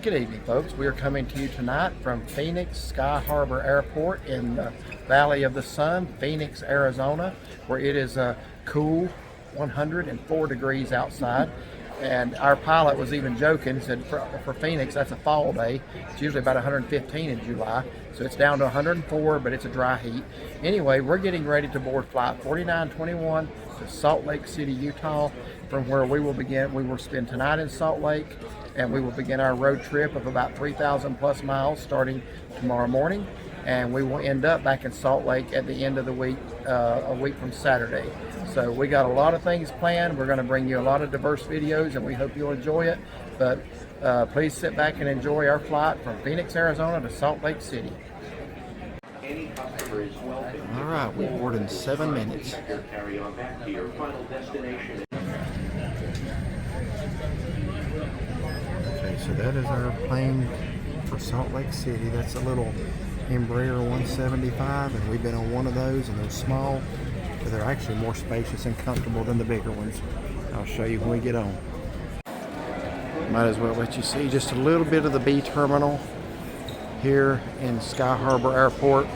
Good evening, folks. We are coming to you tonight from Phoenix Sky Harbor Airport in the Valley of the Sun, Phoenix, Arizona, where it is a cool 104 degrees outside. And our pilot was even joking, said for Phoenix, that's a fall day. It's usually about 115 in July. So it's down to 104, but it's a dry heat. Anyway, we're getting ready to board flight 4921 to Salt Lake City, Utah, from where we will begin. We will spend tonight in Salt Lake, and we will begin our road trip of about 3,000 plus miles starting tomorrow morning. And we will end up back in Salt Lake at the end of the week, a week from Saturday. So we got a lot of things planned. We're going to bring you a lot of diverse videos, and we hope you'll enjoy it. But please sit back and enjoy our flight from Phoenix, Arizona to Salt Lake City. All right, we'll board in 7 minutes. Okay, so that is our plane for Salt Lake City. That's a little Embraer 175, and we've been on one of those, and they're small, but they're actually more spacious and comfortable than the bigger ones. I'll show you when we get on. Might as well let you see just a little bit of the B terminal here in Sky Harbor Airport.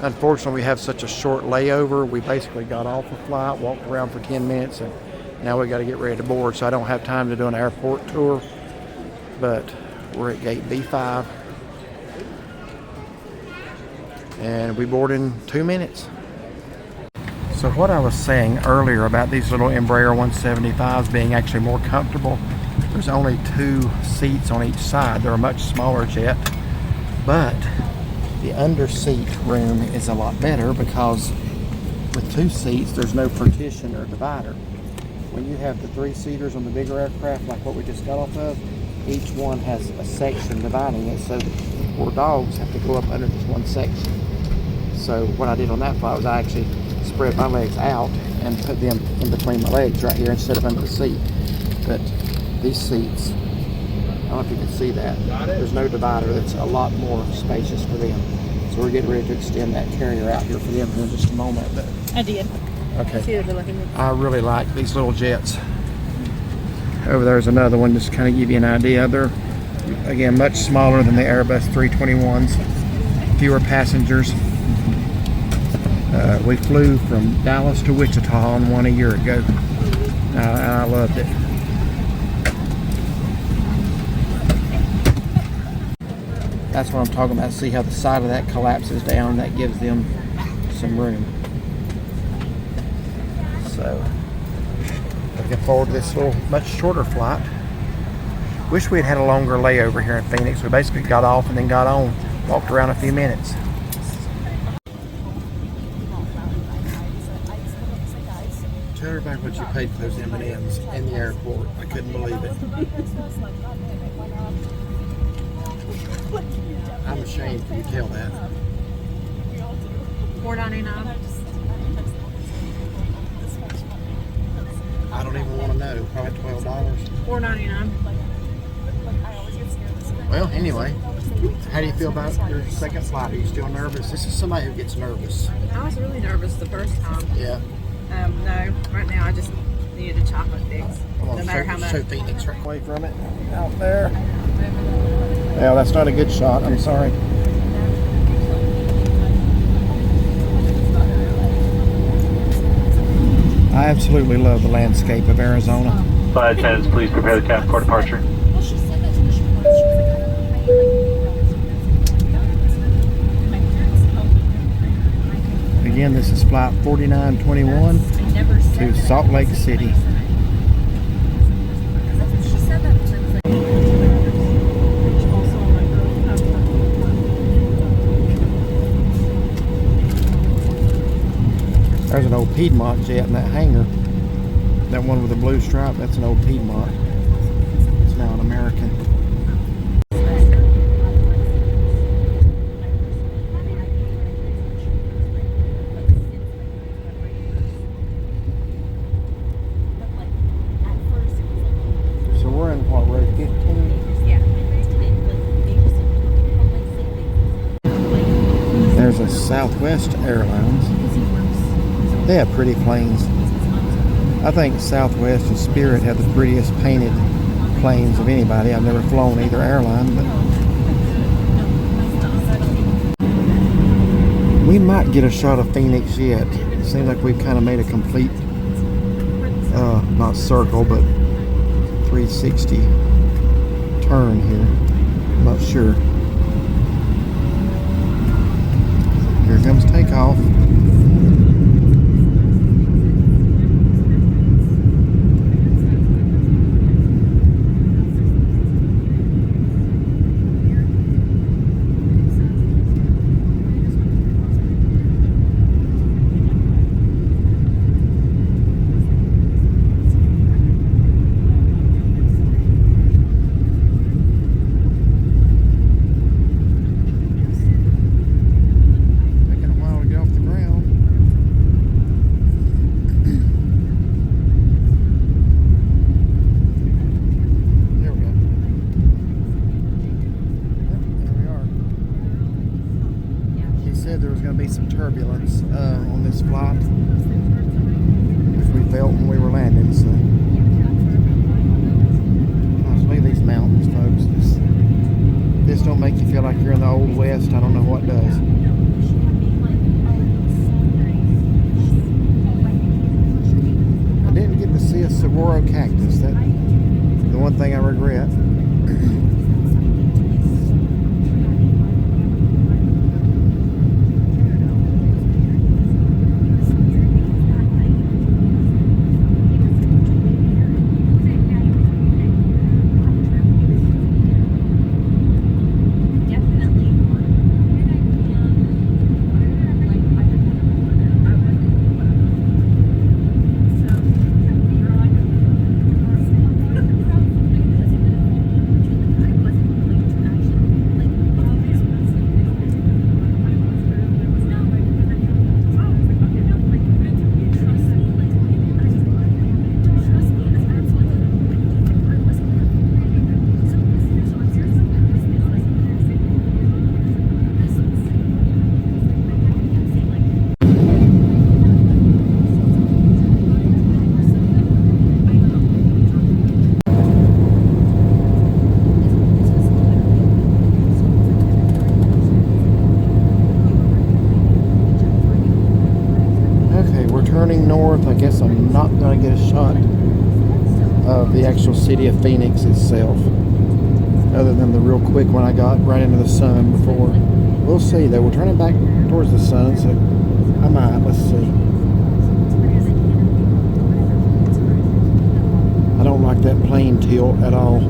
Unfortunately, we have such a short layover. We basically got off the flight, walked around for 10 minutes, and now we got to get ready to board, so I don't have time to do an airport tour. But we're at gate B5, and we board in 2 minutes. So what I was saying earlier about these little Embraer 175s being actually more comfortable, there's only 2 seats on each side. They're a much smaller jet, but the under seat room is a lot better because with 2 seats there's no partition or divider. When you have the 3-seaters on the bigger aircraft like what we just got off of, each one has a section dividing it, so the poor dogs have to go up under this one section. So what I did on that flight was I actually spread my legs out and put them in between my legs right here instead of under the seat. But these seats, I don't know if you can see that, there's no divider. That's a lot more spacious for them. So we're getting ready to extend that carrier out here for them in just a moment. But I did. okay. I really like these little jets. Over there's another one, just to kind of give you an idea. They're, again, much smaller than the Airbus 321s, fewer passengers. We flew from Dallas to Wichita on one a year ago. I loved it. That's what I'm talking about. See how the side of that collapses down? That gives them some room. So, looking forward to this little much shorter flight. Wish we had a longer layover here in Phoenix. We basically got off and then got on, walked around a few minutes. Tell everybody what you paid for those M&Ms in the airport. I couldn't believe it. I'm ashamed you tell that. $4.99. I don't even want to know. Probably $12. $4.99. Well, anyway, how do you feel about your second flight? Are you still nervous? This is somebody who gets nervous. I was really nervous the first time. Yeah. No, right now I just needed a chocolate fix. No matter how much. Show Phoenix right away from it. Out there. Yeah, that's not a good shot. I'm sorry. I absolutely love the landscape of Arizona. Flight attendants, please prepare the cabin for departure. Again, this is flight 4921 to Salt Lake City. There's an old Piedmont jet in that hangar. That one with the blue stripe, that's an old Piedmont. It's now an American. So we're in what, row 15? Yeah. There's a Southwest Airlines. They have pretty planes. I think Southwest and Spirit have the prettiest painted planes of anybody. I've never flown either airline, but we might get a shot of Phoenix yet. It seems like we've kind of made a complete, not circle, but 360 turn here. I'm not sure. Here comes takeoff. There was going to be some turbulence on this flight, which we felt when we were landing. So, gosh, look at these mountains, folks. This don't make you feel like you're in the old west. I don't know what does. I didn't get to see a saguaro cactus. That's the one thing I regret. Turning north, I guess I'm not going to get a shot of the actual city of Phoenix itself, other than the real quick one I got right into the sun before. We'll see though. We're turning back towards the sun, so I might. Let's see. I don't like that plane tilt at all.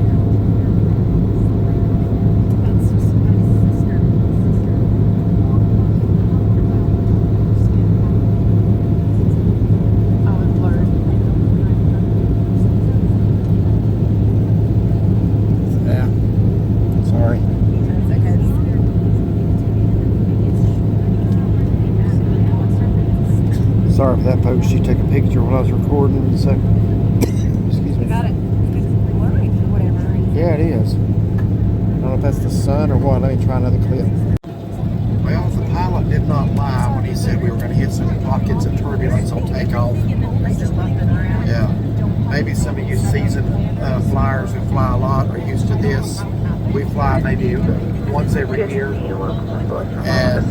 Sorry for that, folks. She took a picture while I was recording, so excuse me. Got it. Blurry for whatever reason. Yeah, it is. I don't know if that's the sun or what. Let me try another clip. Well, the pilot did not lie when he said we were going to hit some pockets of turbulence on takeoff. Yeah. Maybe some of you seasoned flyers who fly a lot are used to this. We fly maybe once every year, and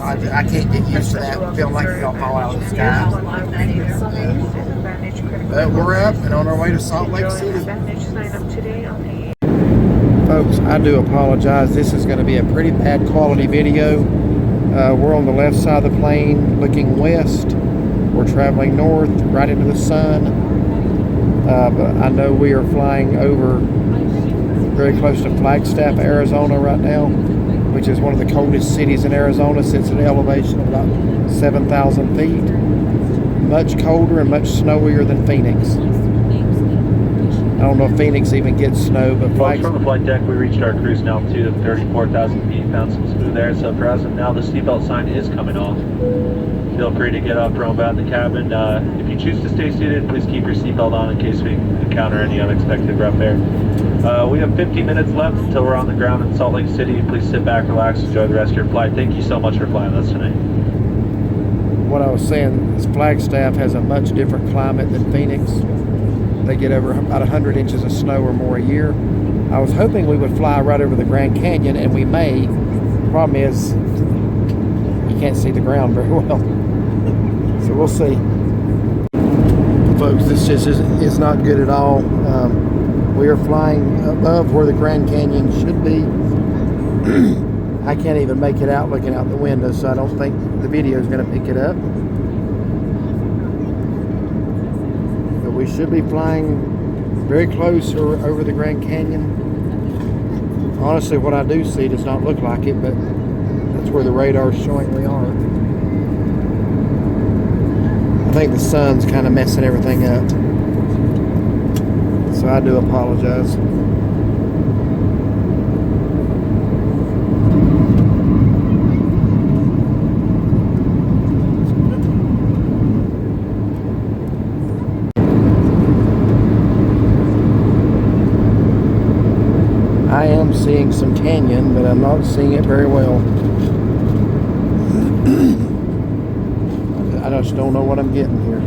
I can't get used to that. Feel like you're going to fall out of the sky. But we're up and on our way to Salt Lake City. Folks, I do apologize. This is going to be a pretty bad quality video. We're on the left side of the plane looking west. We're traveling north right into the sun. But I know we are flying over very close to Flagstaff, Arizona right now, which is one of the coldest cities in Arizona. Sits at an elevation of about 7,000 feet. Much colder and much snowier than Phoenix. I don't know if Phoenix even gets snow, but well, from the flight deck, we reached our cruise altitude of 34,000 feet, found some smooth air, so for as of now, the seatbelt sign is coming off. Feel free to get up, roam about the cabin. If you choose to stay seated, please keep your seatbelt on in case we encounter any unexpected rough air. We have 15 minutes left until we're on the ground in Salt Lake City. Please sit back, relax, enjoy the rest of your flight. Thank you so much for flying with us tonight. What I was saying is Flagstaff has a much different climate than Phoenix. They get over about 100 inches of snow or more a year. I was hoping we would fly right over the Grand Canyon, and we may. Problem is, you can't see the ground very well. So we'll see. Folks, this just is not good at all. We are flying above where the Grand Canyon should be. I can't even make it out looking out the window, so I don't think the video is going to pick it up. But we should be flying very close or over the Grand Canyon. Honestly, what I do see does not look like it, but that's where the radar is showing we are. I think the sun's kind of messing everything up, so I do apologize. I am seeing some canyon, but I'm not seeing it very well. I just don't know what I'm getting here.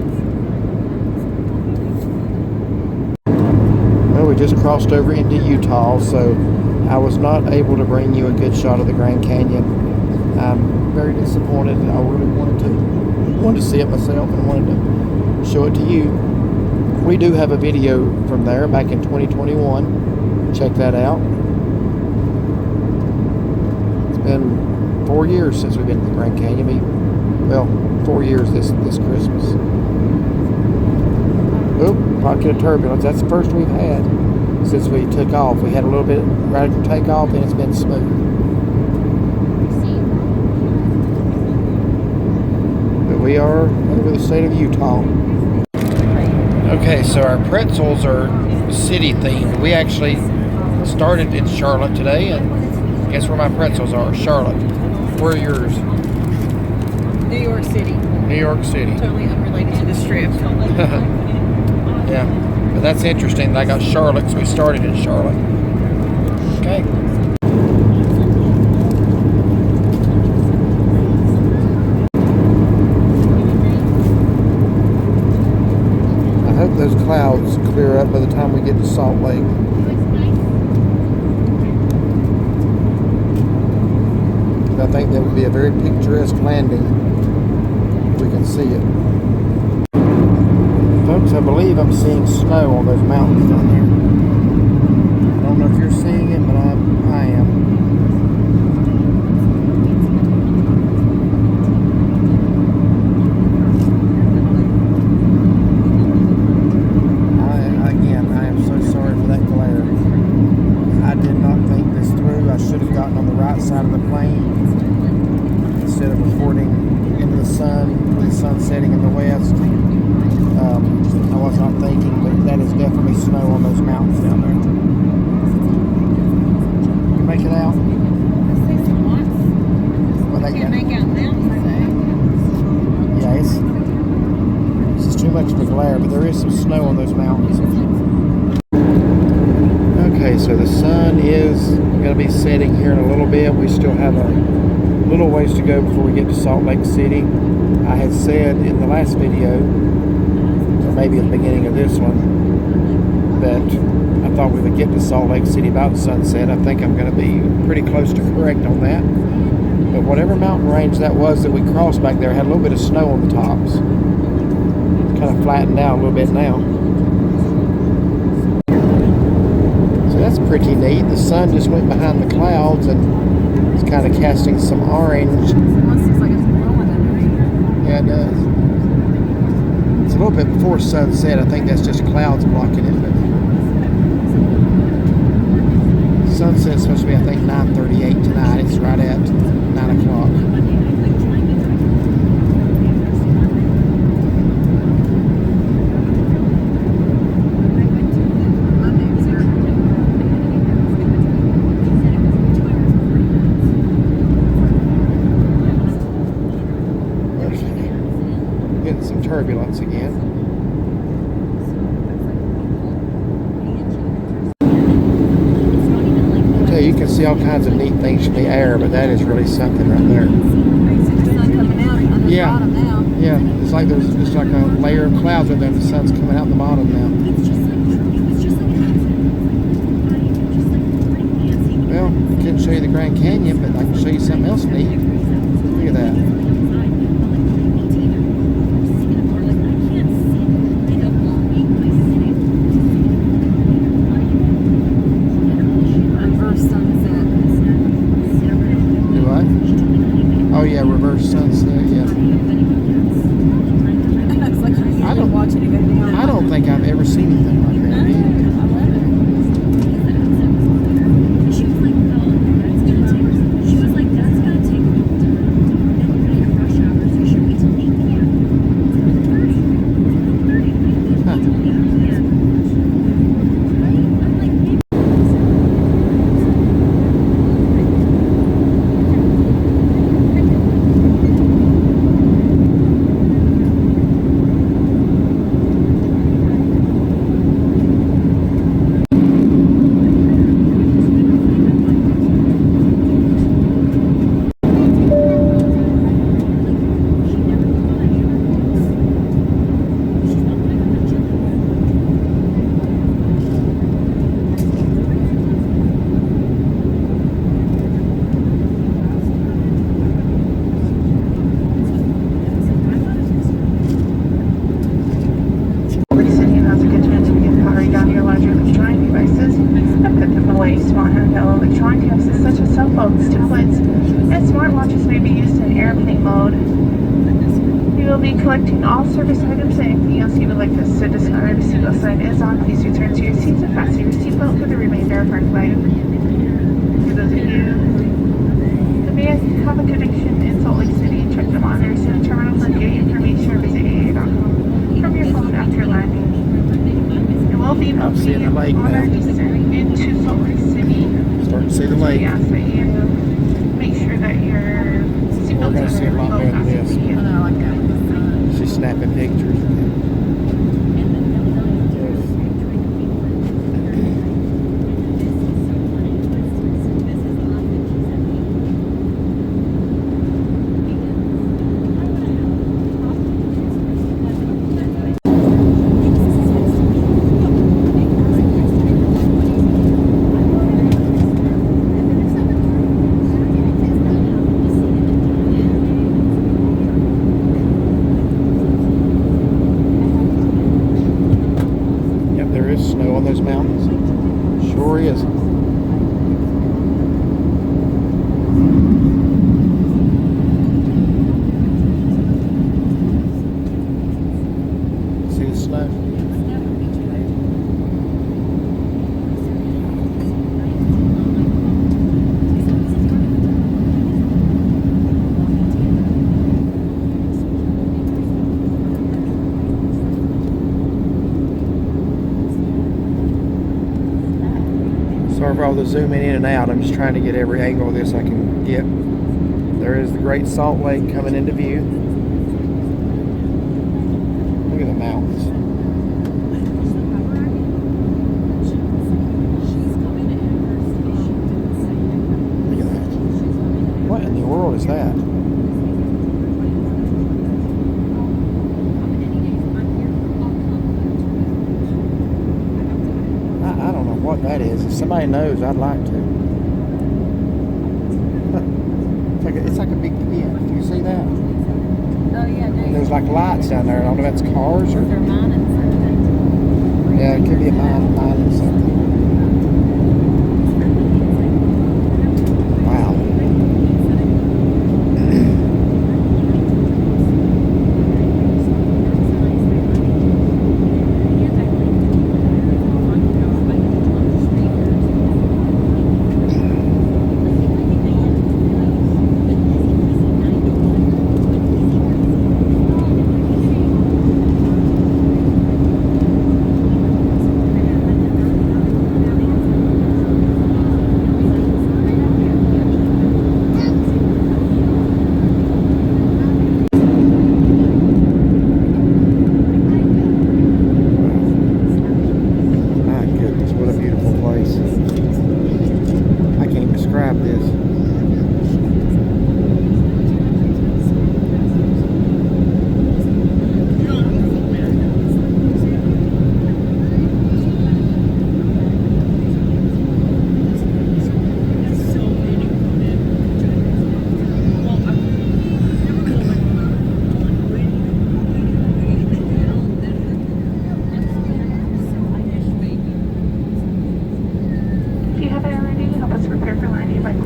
Well, we just crossed over into Utah, so I was not able to bring you a good shot of the Grand Canyon. I'm very disappointed. I really wanted to see it myself and wanted to show it to you. We do have a video from there back in 2021. Check that out. It's been 4 years since we've been to the Grand Canyon. Well, 4 years this Christmas. Oop, pocket of turbulence. That's the first we've had since we took off. We had a little bit right after takeoff, and it's been smooth. But we are over the state of Utah. Okay, so our pretzels are city themed. We actually started in Charlotte today, and guess where my pretzels are? Charlotte. Where are yours? New York City. New York City. Totally unrelated to the strip. Yeah, but that's interesting. I got Charlotte, so we started in Charlotte. Okay. I hope those clouds clear up by the time we get to Salt Lake. I think that would be a very picturesque landing. We can see it. Folks, I believe I'm seeing snow on those mountains down there. I don't know if you're seeing it, but I am. I am so sorry for that glare. I did not think this through. I should have gotten on the right side of the plane instead of recording into the sun, with the sun setting in the west. I was not thinking, but that is definitely snow on those mountains down there. You make it out? Well, I can't make out mountains. Yeah, it's just too much of a glare, but there is some snow on those mountains. Okay, so the sun is going to be setting here in a little bit. We still have a little ways to go before we get to Salt Lake City. I had said in the last video, or maybe at the beginning of this one, that I thought we would get to Salt Lake City about sunset. I think I'm going to be pretty close to correct on that. But whatever mountain range that was that we crossed back there had a little bit of snow on the tops. It's kind of flattened out a little bit now. So that's pretty neat. The sun just went behind the clouds and it's kind of casting some orange. Almost looks like it's blowing underneath. Yeah, it does. It's a little bit before sunset. I think that's just clouds blocking it. But sunset's supposed to be, I think, 9:38 tonight. It's right at 9 o'clock. Getting some turbulence again. I tell you, you can see all kinds of neat things from the air, but that is really something right there. The sun coming out on the Yeah. bottom now. Yeah, it's like there's just like a layer of clouds right there, and the sun's coming out the bottom now. Well, I couldn't show you the Grand Canyon, but I can show you something else neat. Look at that. Do I? Oh yeah, reverse sunset, yeah. I don't think I've ever seen anything like that. Collecting all service items and anything else you would like us to discard. Seatbelt sign is on. Please return to your seats and fasten your seatbelt for the remainder of our flight. For those of you who may have a connection in Salt Lake City, check the monitors in the terminal for gate information or visit AA.com from your phone after landing. It will be I'm seeing the lake on our now. descent into Salt Lake City. Starting to see the lake. We ask that you make sure that your We're going to see a lot better than this. She's snapping pictures. There is snow on those mountains. Sure is. See the snow? Sorry for all the zooming in and out. I'm just trying to get every angle of this I can get. There is the Great Salt Lake coming into view. Look at the mountains. Look at that. What in the world is that? I don't know what that is. If somebody knows, I'd like to. It's like a big pit. Do you see that? Oh yeah, And there's like lights down there. I don't know if that's cars or. they're mining something. Yeah, it could be a mining something. Wow.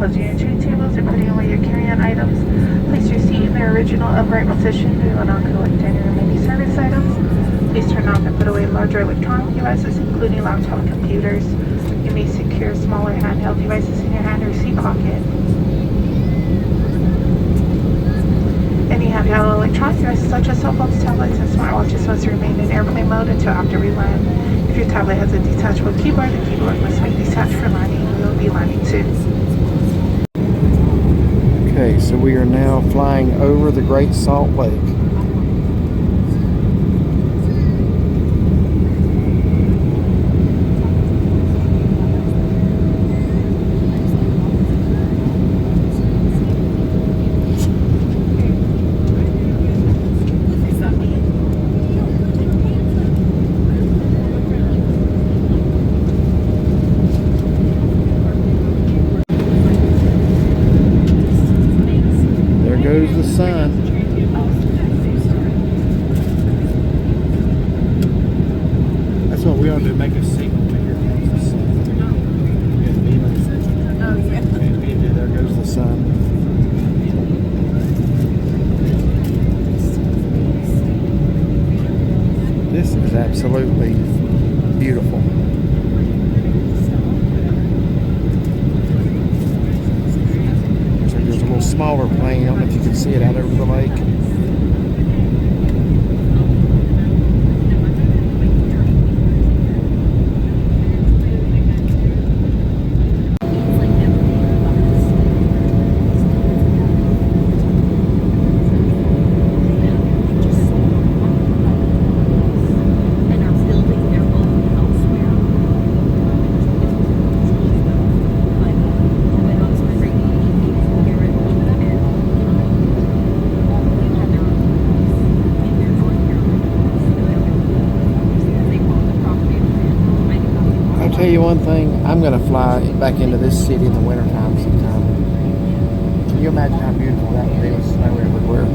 closing your tray tables or putting away your carry-on items. Place your seat in their original upright position. We will not collect any remaining service items. Please turn off and put away larger electronic devices, including laptop computers. You may secure smaller handheld devices in your hand or seat pocket. Any handheld electronic devices such as cell phones, tablets, and smartwatches must remain in airplane mode until after we land. If your tablet has a detachable keyboard, the keyboard must be detached for landing. We will be landing soon. Okay, so we are now flying over the Great Salt Lake. Goes the sun. That's what we ought to do, make a signal when here comes the sun. Oh, yeah. And there goes the sun. This is absolutely beautiful. There's a little smaller plane. I don't know if you can see it out over the lake. Tell you one thing, I'm going to fly back into this city in the wintertime sometime. Can you imagine how beautiful that would be with snow everywhere?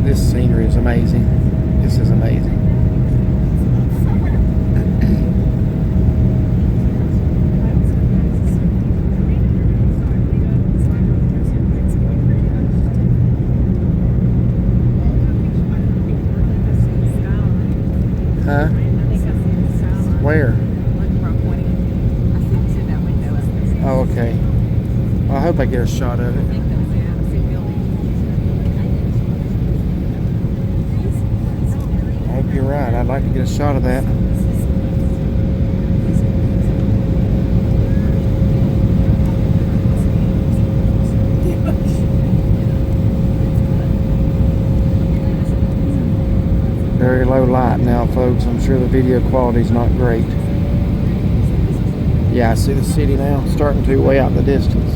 This scenery is amazing. This is amazing. Huh? Where? Oh, okay. Well, I hope I get a shot of it. I hope you're right. I'd like to get a shot of that. Very low light now, folks. I'm sure the video quality is not great. Yeah, I see the city now starting to way out in the distance.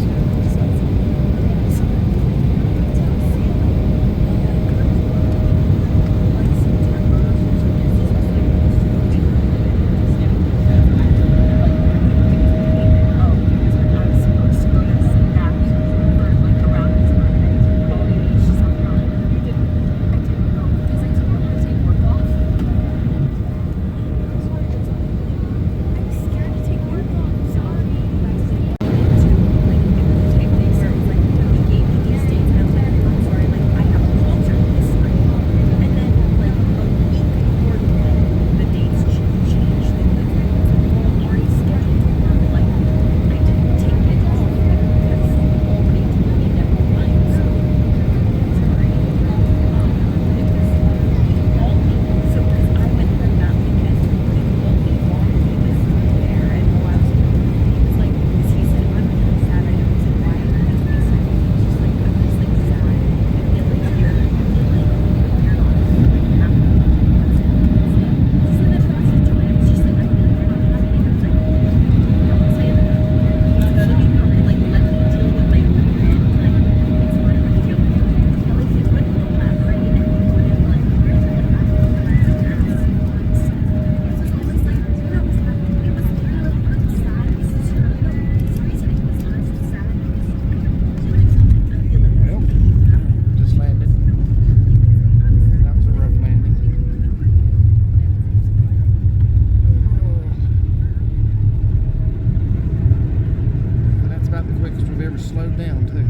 Slowed down too.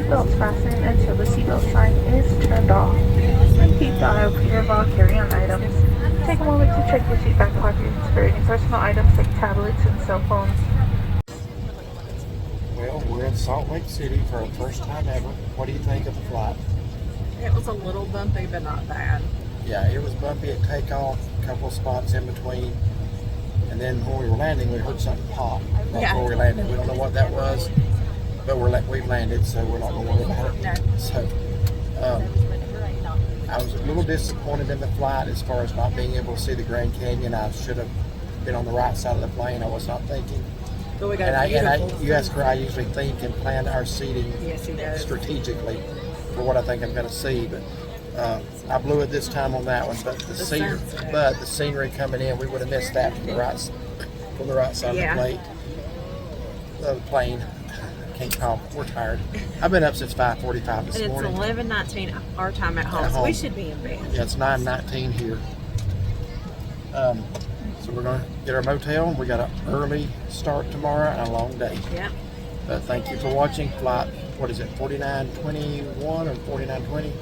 Seatbelts fastened until the seatbelt sign is turned off. And keep the aisle clear of all carry-on items. Take a moment to check your seat back pockets for any personal items like tablets and cell phones. Well, we're in Salt Lake City for our first time ever. What do you think of the flight? It was a little bumpy, but not bad. Yeah, it was bumpy at takeoff, a couple of spots in between. And then when we were landing, we heard something pop before we landed. We don't know what that was, but we've landed, so we're not going to worry about it. No. So, I was a little disappointed in the flight as far as not being able to see the Grand Canyon. I should have been on the right side of the plane. I was not thinking. But we got You ask where I usually think and plan our seating strategically for what I think I'm going to see, but I blew it this time on that one. But the scenery coming in, we would have missed that from the right side of the plane. Can't talk. We're tired. I've been up since 5:45 this morning. And it's 11:19 our time at home, so we should be in bed. Yeah, it's 9:19 here. So we're going to get our motel. We got an early start tomorrow and a long day. Yeah. But thank you for watching flight. What is it? 4921 or 4920?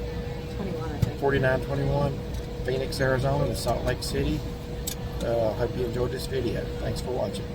21, I think. 4921, Phoenix, Arizona to Salt Lake City. Hope you enjoyed this video. Thanks for watching.